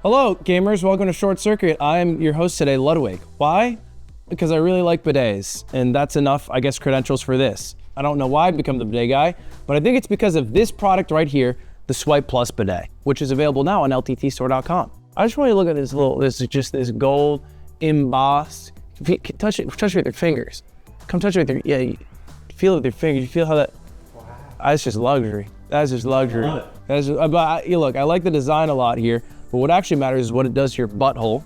Hello, gamers. Welcome to Short Circuit. I'm your host today, Ludwig. Why? Because I really like bidets, and that's enough, I guess, credentials for this. I don't know why I've become the bidet guy, but I think it's because of this product right here, the Swipe Plus bidet, which is available now on lttstore.com. I just want you to look at this gold embossed. Touch it with your fingers. Come touch it with your, feel it with your fingers. You feel how that? Wow. That's just luxury. That's just luxury. Look, I like the design a lot here, but what actually matters is what it does to your butthole.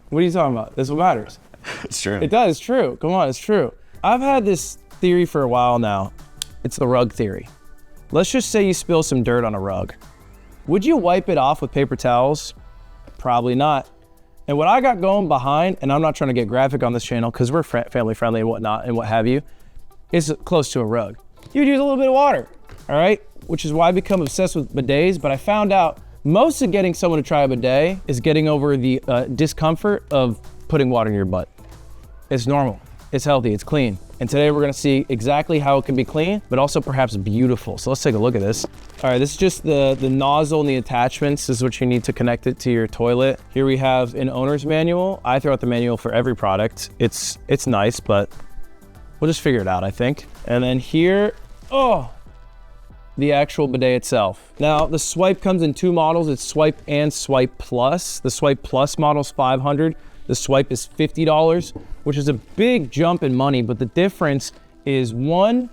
What are you talking about? That's what matters. It's true. It does, it's true. Come on, it's true. I've had this theory for a while now. It's the rug theory. Let's just say you spill some dirt on a rug. Would you wipe it off with paper towels? Probably not. And what I got going behind, and I'm not trying to get graphic on this channel because we're family friendly and whatnot and what have you, is close to a rug. You'd use a little bit of water, all right? Which is why I become obsessed with bidets, but I found out most of getting someone to try a bidet is getting over the discomfort of putting water in your butt. It's normal, it's healthy, it's clean. And today we're gonna see exactly how it can be clean, but also perhaps beautiful. So let's take a look at this. All right, this is just the nozzle and the attachments. This is what you need to connect it to your toilet. Here we have an owner's manual. I throw out the manual for every product. It's nice, but we'll just figure it out, I think. And then here, the actual bidet itself. Now, the Swipe comes in two models. It's Swipe and Swipe Plus. The Swipe Plus model is $500. The Swipe is $50, which is a big jump in money, but the difference is one,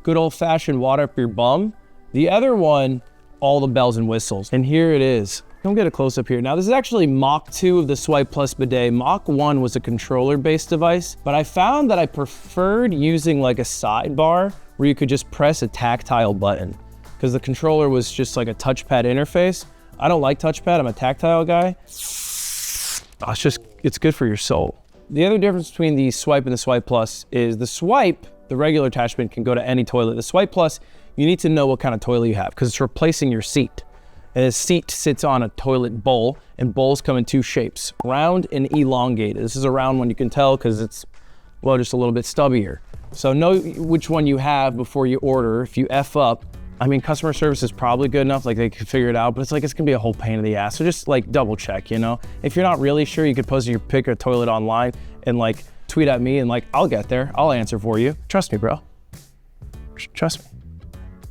good old-fashioned water up your bum. The other one, all the bells and whistles. And here it is. Come get a close-up here. Now, this is actually Mach 2 of the Swipe Plus bidet. Mach 1 was a controller-based device, but I found that I preferred using like a sidebar where you could just press a tactile button because the controller was just like a touchpad interface. I don't like touchpad, I'm a tactile guy. It's good for your soul. The other difference between the Swipe and the Swipe Plus is the Swipe, the regular attachment can go to any toilet. The Swipe Plus, you need to know what kind of toilet you have because it's replacing your seat. And the seat sits on a toilet bowl, and bowls come in two shapes, round and elongated. This is a round one, you can tell because it's, well, just a little bit stubbier. So know which one you have before you order. If you F up, I mean, customer service is probably good enough, like they can figure it out, but it's gonna be a whole pain in the ass. So just like double check, you know? If you're not really sure, you could post your pick or toilet online and like tweet at me and like, I'll get there, I'll answer for you. Trust me, bro, trust me.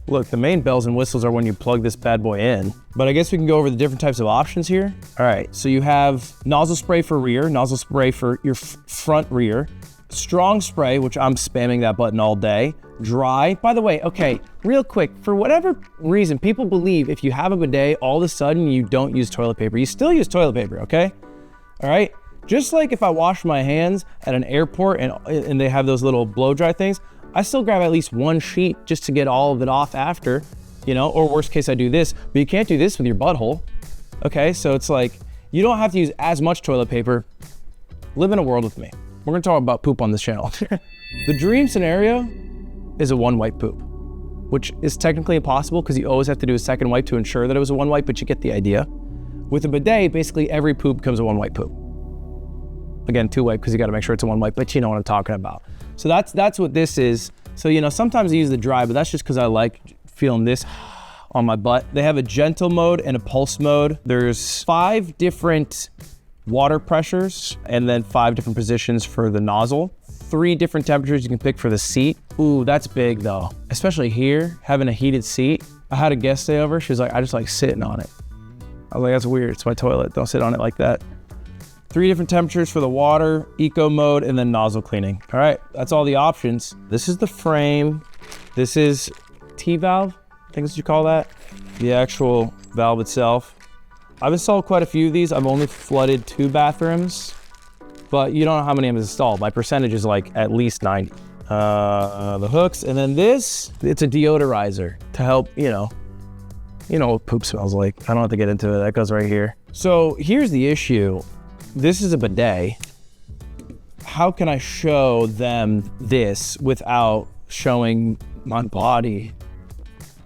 Look, the main bells and whistles are when you plug this bad boy in, but I guess we can go over the different types of options here. All right, so you have nozzle spray for rear, nozzle spray for your front rear, strong spray, which I'm spamming that button all day. Dry, by the way, okay, real quick, for whatever reason, people believe if you have a bidet, all of a sudden you don't use toilet paper. You still use toilet paper, okay? All right? Just like if I wash my hands at an airport and they have those little blow dry things, I still grab at least one sheet just to get all of it off after, you know, or worst case I do this, but you can't do this with your butthole, okay? So it's like, you don't have to use as much toilet paper. Live in a world with me. We're gonna talk about poop on this channel. The dream scenario is a one wipe poop, which is technically impossible because you always have to do a second wipe to ensure that it was a one wipe, but you get the idea. With a bidet, basically every poop becomes a one wipe poop. Again, two wipe because you gotta make sure it's a one wipe, but you know what I'm talking about. So that's what this is. So, you know, sometimes I use the dry, but that's just because I like feeling this on my butt. They have a gentle mode and a pulse mode. There's 5 different water pressures and then 5 different positions for the nozzle. 3 different temperatures you can pick for the seat. Ooh, that's big though. Especially here, having a heated seat. I had a guest stay over. She was like, I just like sitting on it. I was like, that's weird. It's my toilet. Don't sit on it like that. 3 different temperatures for the water, eco mode, and then nozzle cleaning. All right, that's all the options. This is the frame. This is T-valve, I think that's what you call that. The actual valve itself. I've installed quite a few of these. I've only flooded 2 bathrooms, but you don't know how many I've installed. My percentage is like at least 90. The hooks, and then this, it's a deodorizer to help, you know what poop smells like. I don't have to get into it, that goes right here. So here's the issue. This is a bidet. How can I show them this without showing my body?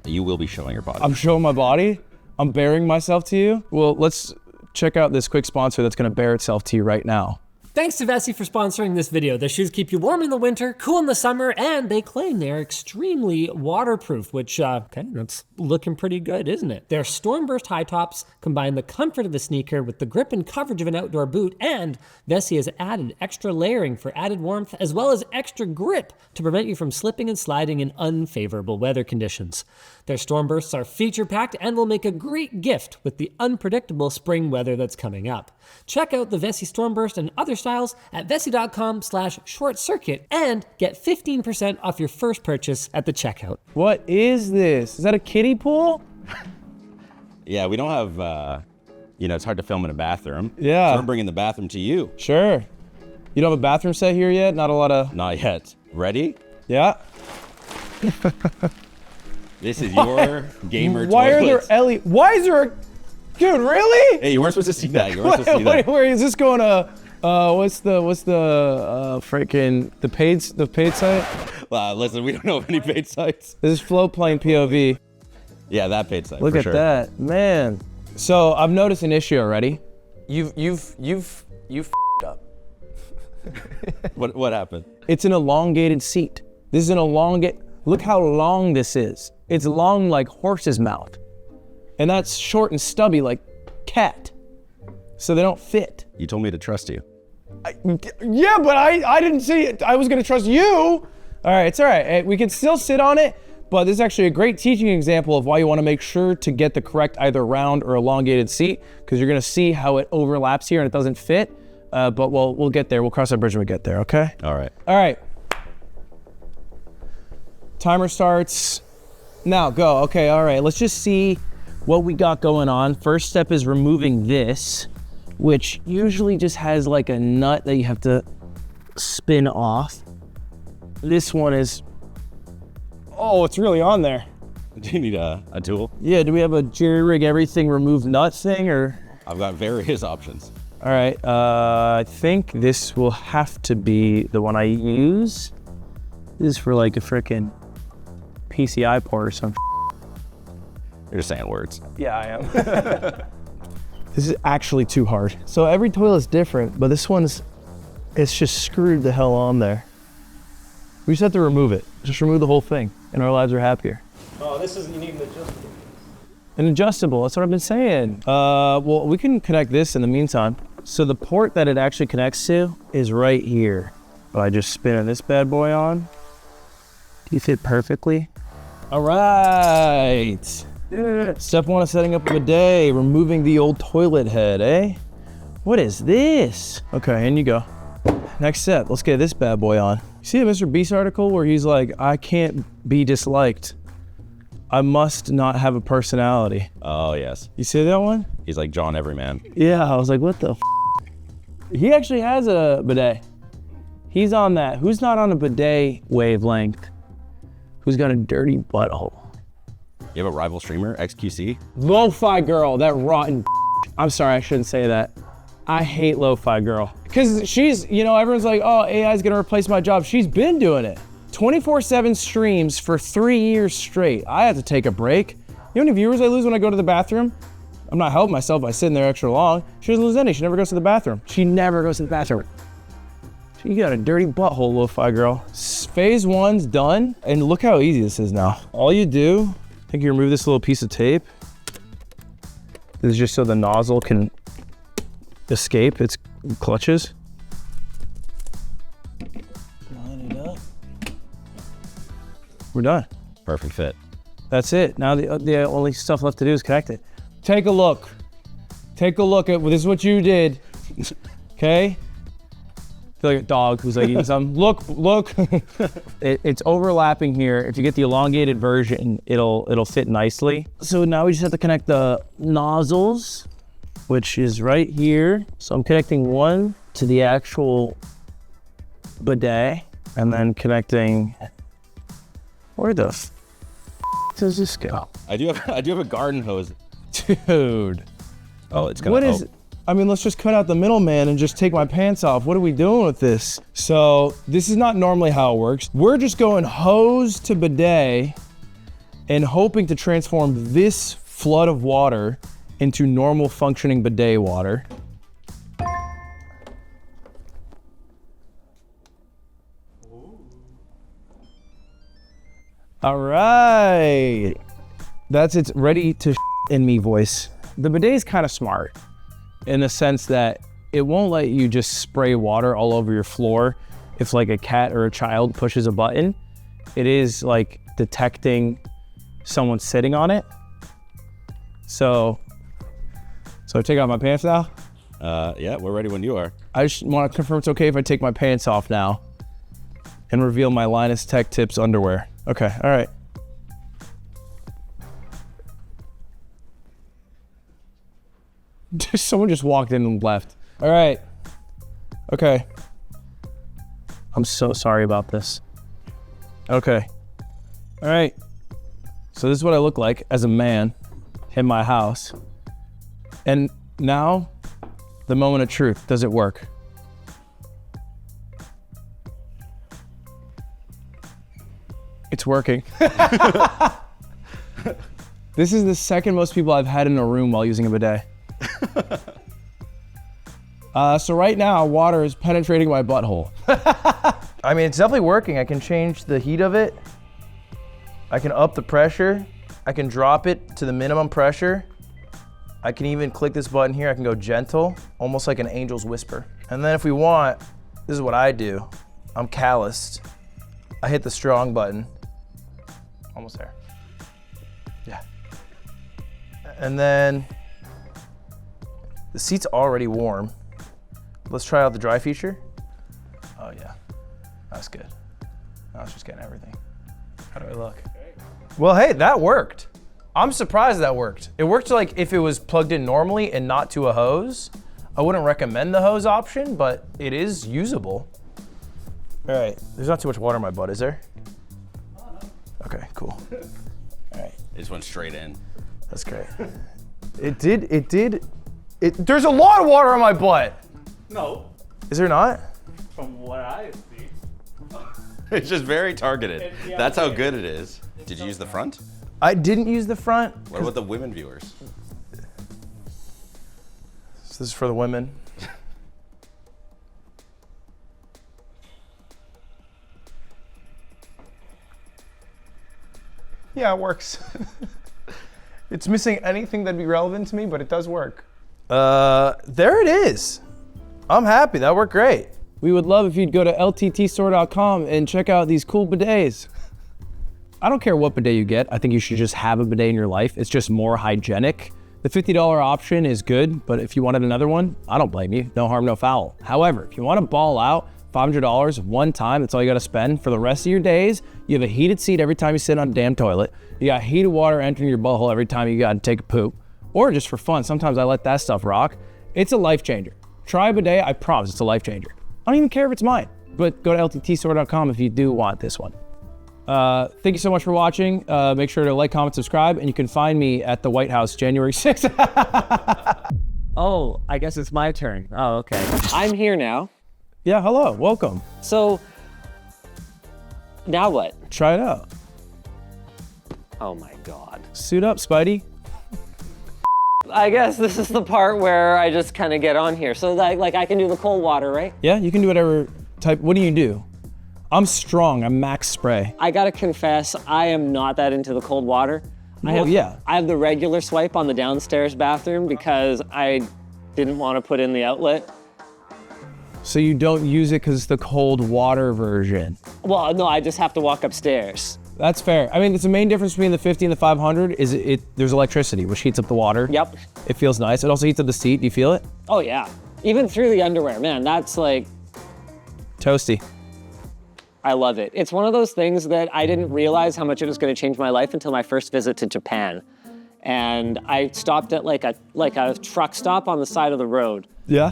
You will be showing your body. I'm showing my body? I'm baring myself to you? Well, let's check out this quick sponsor that's gonna bare itself to you right now. Thanks to Vessi for sponsoring this video. Their shoes keep you warm in the winter, cool in the summer, and they claim they're extremely waterproof, which, okay, that's looking pretty good, isn't it? Their Stormburst high tops combine the comfort of the sneaker with the grip and coverage of an outdoor boot, and Vessi has added extra layering for added warmth, as well as extra grip to prevent you from slipping and sliding in unfavorable weather conditions. Their Stormbursts are feature-packed and will make a great gift with the unpredictable spring weather that's coming up. Check out the Vessi Stormburst and other styles at vessi.com/shortcircuit and get 15% off your first purchase at the checkout. What is this? Is that a kiddie pool? Yeah, we don't have, it's hard to film in a bathroom. Yeah. So we're bringing the bathroom to you. Sure. You don't have a bathroom set here yet? Not a lot of... Not yet. Ready? Yeah. This is your gamer Why are toilets. there LED? Why is there a... Dude, really? Hey, you weren't supposed to see that. You weren't supposed to see that. Wait, is this going to... what's the freaking the paid site? Listen, we don't know of any paid sites. This is Flowplane POV. Yeah, that paid site. Look for at sure. that, man. So I've noticed an issue already. You've f***ed up. What happened? It's an elongated seat. This is an elongate. Look how long this is. It's long like horse's mouth, and that's short and stubby like cat. So they don't fit. You told me to trust you. Yeah, but I didn't see it. I was gonna trust you. All right, it's all right. We can still sit on it, but this is actually a great teaching example of why you wanna make sure to get the correct either round or elongated seat, because you're gonna see how it overlaps here and it doesn't fit, but we'll get there. We'll cross that bridge when we get there, okay? All right. All right. Timer starts. Now go, okay, all right. Let's just see what we got going on. First step is removing this, which usually just has like a nut that you have to spin off. This one is, oh, it's really on there. Do you need a tool? Yeah, do we have a jerry rig everything remove nut thing or? I've got various options. All right, I think this will have to be the one I use. This is for like a frickin' PCI port or something. You're just saying words. Yeah, I am. This is actually too hard. So every toilet's different, but this one's, it's just screwed the hell on there. We just have to remove it. Just remove the whole thing and our lives are happier. Oh, this isn't, you need an adjustable. An adjustable, that's what I've been saying. Well, we can connect this in the meantime. So the port that it actually connects to is right here. By just spinning this bad boy on. Do you fit perfectly? All right. Step one of setting up a bidet, removing the old toilet head, eh? What is this? Okay, in you go. Next step, let's get this bad boy on. You see the Mr. Beast article where he's like, I can't be disliked. I must not have a personality. Oh, yes. You see that one? He's like John Everyman. Yeah, I was like, what the f? He actually has a bidet. He's on that. Who's not on a bidet wavelength? Who's got a dirty butthole? You have a rival streamer, XQC? Lo-fi girl, that rotten. I'm sorry, I shouldn't say that. I hate lo-fi girl. Because she's, everyone's like, oh, AI's gonna replace my job. She's been doing it. 24/7 streams for 3 years straight. I had to take a break. You know how many viewers I lose when I go to the bathroom? I'm not helping myself by sitting there extra long. She doesn't lose any, she never goes to the bathroom. She never goes to the bathroom. You got a dirty butthole, lo-fi girl. Phase one's done, and look how easy this is now. All you do, I think you remove this little piece of tape. This is just so the nozzle can escape its clutches. Line it up. We're done. Perfect fit. That's it. Now the only stuff left to do is connect it. Take a look. Take a look at, this is what you did, okay? I feel like a dog who's like eating something. Look. It's overlapping here. If you get the elongated version, it'll fit nicely. So now we just have to connect the nozzles, which is right here. So I'm connecting one to the actual bidet, and then connecting, where the f does this go? I do have a garden hose. Dude. Oh, it's gonna. What is, I mean, let's just cut out the middleman and just take my pants off. What are we doing with this? So this is not normally how it works. We're just going hose to bidet and hoping to transform this flood of water into normal functioning bidet water. All right. That's its ready to in me voice. The bidet is kind of smart in the sense that it won't let you just spray water all over your floor if like a cat or a child pushes a button. It is like detecting someone sitting on it. So take off my pants now? Yeah, we're ready when you are. I just want to confirm it's okay if I take my pants off now and reveal my Linus Tech Tips underwear. Okay, all right. Someone just walked in and left. All right. Okay. I'm so sorry about this. Okay. All right. So this is what I look like as a man in my house. And now, the moment of truth. Does it work? It's working. This is the second most people I've had in a room while using a bidet. So right now, water is penetrating my butthole. I mean, it's definitely working. I can change the heat of it. I can up the pressure. I can drop it to the minimum pressure. I can even click this button here. I can go gentle, almost like an angel's whisper. And then if we want, this is what I do. I'm calloused. I hit the strong button. Almost there. Yeah. And then the seat's already warm. Let's try out the dry feature. Oh yeah, that's good. I was just getting everything. How do I look? Well, hey, that worked. I'm surprised that worked. It worked like if it was plugged in normally and not to a hose. I wouldn't recommend the hose option, but it is usable. All right, there's not too much water in my butt, is there? Okay, cool. All right. It just went straight in. That's great. There's a lot of water on my butt. No, Is there not? from what I see. It's just very targeted. Yeah, That's how okay. good it is. Did you use the front? I didn't use the front. What about the women viewers? So this is for the women. Yeah, it works. It's missing anything that'd be relevant to me, but it does work. There it is. I'm happy, that worked great. We would love if you'd go to lttstore.com and check out these cool bidets. I don't care what bidet you get. I think you should just have a bidet in your life. It's just more hygienic. The $50 option is good, but if you wanted another one, I don't blame you. No harm, no foul. However, if you want to ball out, $500 one time, that's all you got to spend. For the rest of your days, you have a heated seat every time you sit on a damn toilet. You got heated water entering your butthole every time you got to take a poop. Or just for fun, sometimes I let that stuff rock. It's a life changer. Try a bidet, I promise it's a life changer. I don't even care if it's mine, but go to lttstore.com if you do want this one. Thank you so much for watching. Make sure to like, comment, subscribe, and you can find me at the White House January 6th. Oh, I guess it's my turn. Oh, okay. I'm here now. Yeah, hello, welcome. So, now what? Try it out. Oh my God. Suit up, Spidey. I guess this is the part where I just kind of get on here. So like I can do the cold water, right? Yeah, you can do whatever type. What do you do? I'm strong, I'm max spray. I gotta confess, I am not that into the cold water. I have the regular swipe on the downstairs bathroom because I didn't want to put in the outlet. So you don't use it because it's the cold water version. Well, no, I just have to walk upstairs. That's fair. I mean, it's the main difference between the 50 and the 500 is there's electricity, which heats up the water. Yep. It feels nice. It also heats up the seat. Do you feel it? Oh yeah. Even through the underwear, man, that's like, Toasty. I love it. It's one of those things that I didn't realize how much it was going to change my life until my first visit to Japan. And I stopped at like a truck stop on the side of the road. Yeah?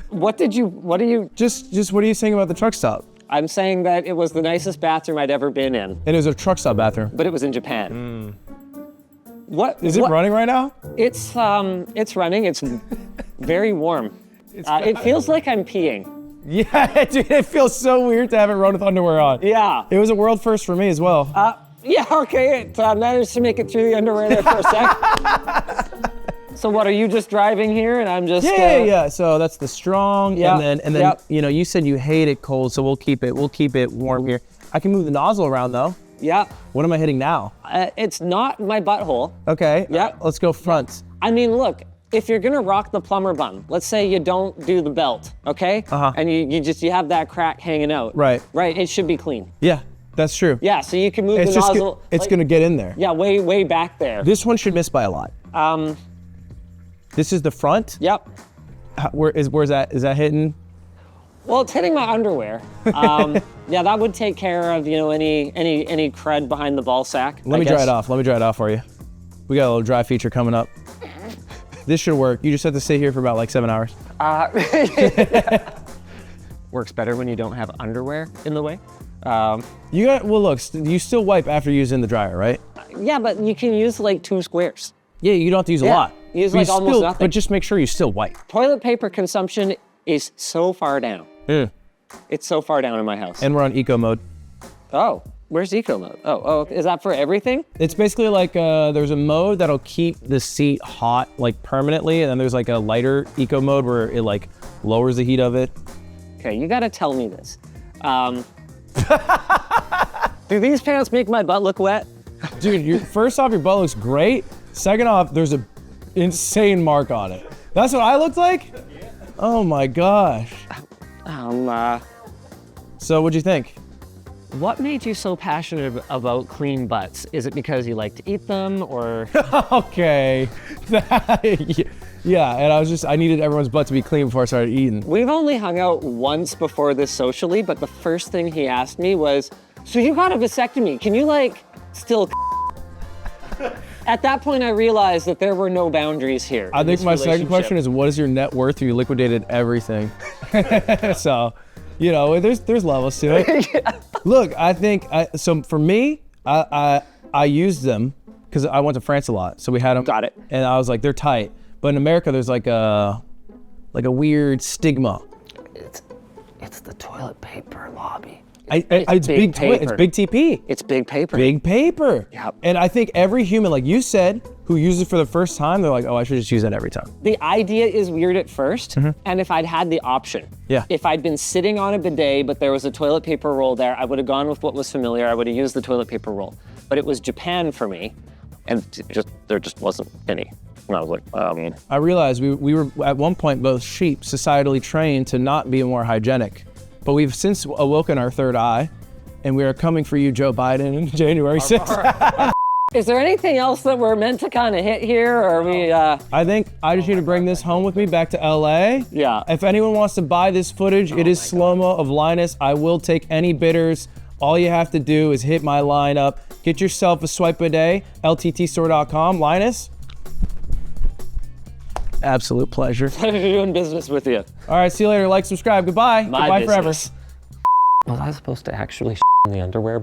What are you? Just what are you saying about the truck stop? I'm saying that it was the nicest bathroom I'd ever been in, And it was a truck stop bathroom. but it was in Japan. What? Is it running right now? It's running. It's very warm. It feels like I'm peeing. Yeah, dude, it feels so weird to have it run with underwear on. Yeah. It was a world first for me as well. Yeah, okay, it managed to make it through the underwear there for a sec. So what, are you just driving here and I'm just... Yeah. So that's the strong, Yeah, and then yep. you know, you said you hate it cold, so we'll keep it warm here. I can move the nozzle around though. Yeah. What am I hitting now? It's not my butthole. Okay. Yeah. Let's go front. I mean, look, if you're gonna rock the plumber bun, let's say you don't do the belt, okay? And you have that crack hanging out. Right. Right, it should be clean. Yeah, that's true. Yeah, so you can move It's the just nozzle. it's gonna get in there. Yeah, way back there. This one should miss by a lot. This is the front. Yep. Where's that? Is that hitting? Well, it's hitting my underwear. Yeah, that would take care of, you know, any crud behind the ball sack. Let me dry it off. Let me dry it off for you. We got a little dry feature coming up. This should work. You just have to sit here for about like 7 hours. Works better when you don't have underwear in the way. You got, well look, you still wipe after using the dryer, right? Yeah, but you can use like 2 squares. Yeah, you don't have to use a lot. Use But like you almost still, nothing. But just make sure you still wipe. Toilet paper consumption is so far down. It's so far down in my house. And we're on eco mode. Oh, where's eco mode? Oh, is that for everything? It's basically like there's a mode that'll keep the seat hot like permanently, and then there's like a lighter eco mode where it like lowers the heat of it. Okay, you gotta tell me this. Do these pants make my butt look wet? Dude, first off, your butt looks great. Second off, there's a insane mark on it. That's what I looked like? Oh my gosh. So what'd you think? What made you so passionate about clean butts? Is it because you like to eat them, or? Okay. Yeah, and I needed everyone's butt to be clean before I started eating. We've only hung out once before this socially, but the first thing he asked me was, so you got a vasectomy, can you like still At that point I realized that there were no boundaries here. I think my second question is, what is your net worth? You liquidated everything. So, you know, there's levels to it. Yeah. Look, I think, so for me, I used them because I went to France a lot. So we had them. Got it. And I was like, they're tight. But in America, there's like a weird stigma. It's the toilet paper lobby. It's big paper. It's big TP. It's big paper. Big paper. Yep. And I think every human, like you said, who uses it for the first time, they're like, oh, I should just use that every time. The idea is weird at first, and if I'd had the option, if I'd been sitting on a bidet but there was a toilet paper roll there, I would have gone with what was familiar. I would have used the toilet paper roll. But it was Japan for me, and there just wasn't any. And I was like, I realized we were at one point both sheep, societally trained to not be more hygienic. But we've since awoken our third eye, and we are coming for you, Joe Biden, on January 6th. Is there anything else that we're meant to kind of hit here, or are we? I think I just need to bring this home with me back to LA. Yeah. If anyone wants to buy this footage, it is slow-mo of Linus. I will take any bidders. All you have to do is hit my line up. Get yourself a Swipe Bidet, lttstore.com. Linus? Absolute pleasure. Pleasure doing business with you. All right, see you later. Like, subscribe. Goodbye. Goodbye forever. Was I supposed to actually in the underwear?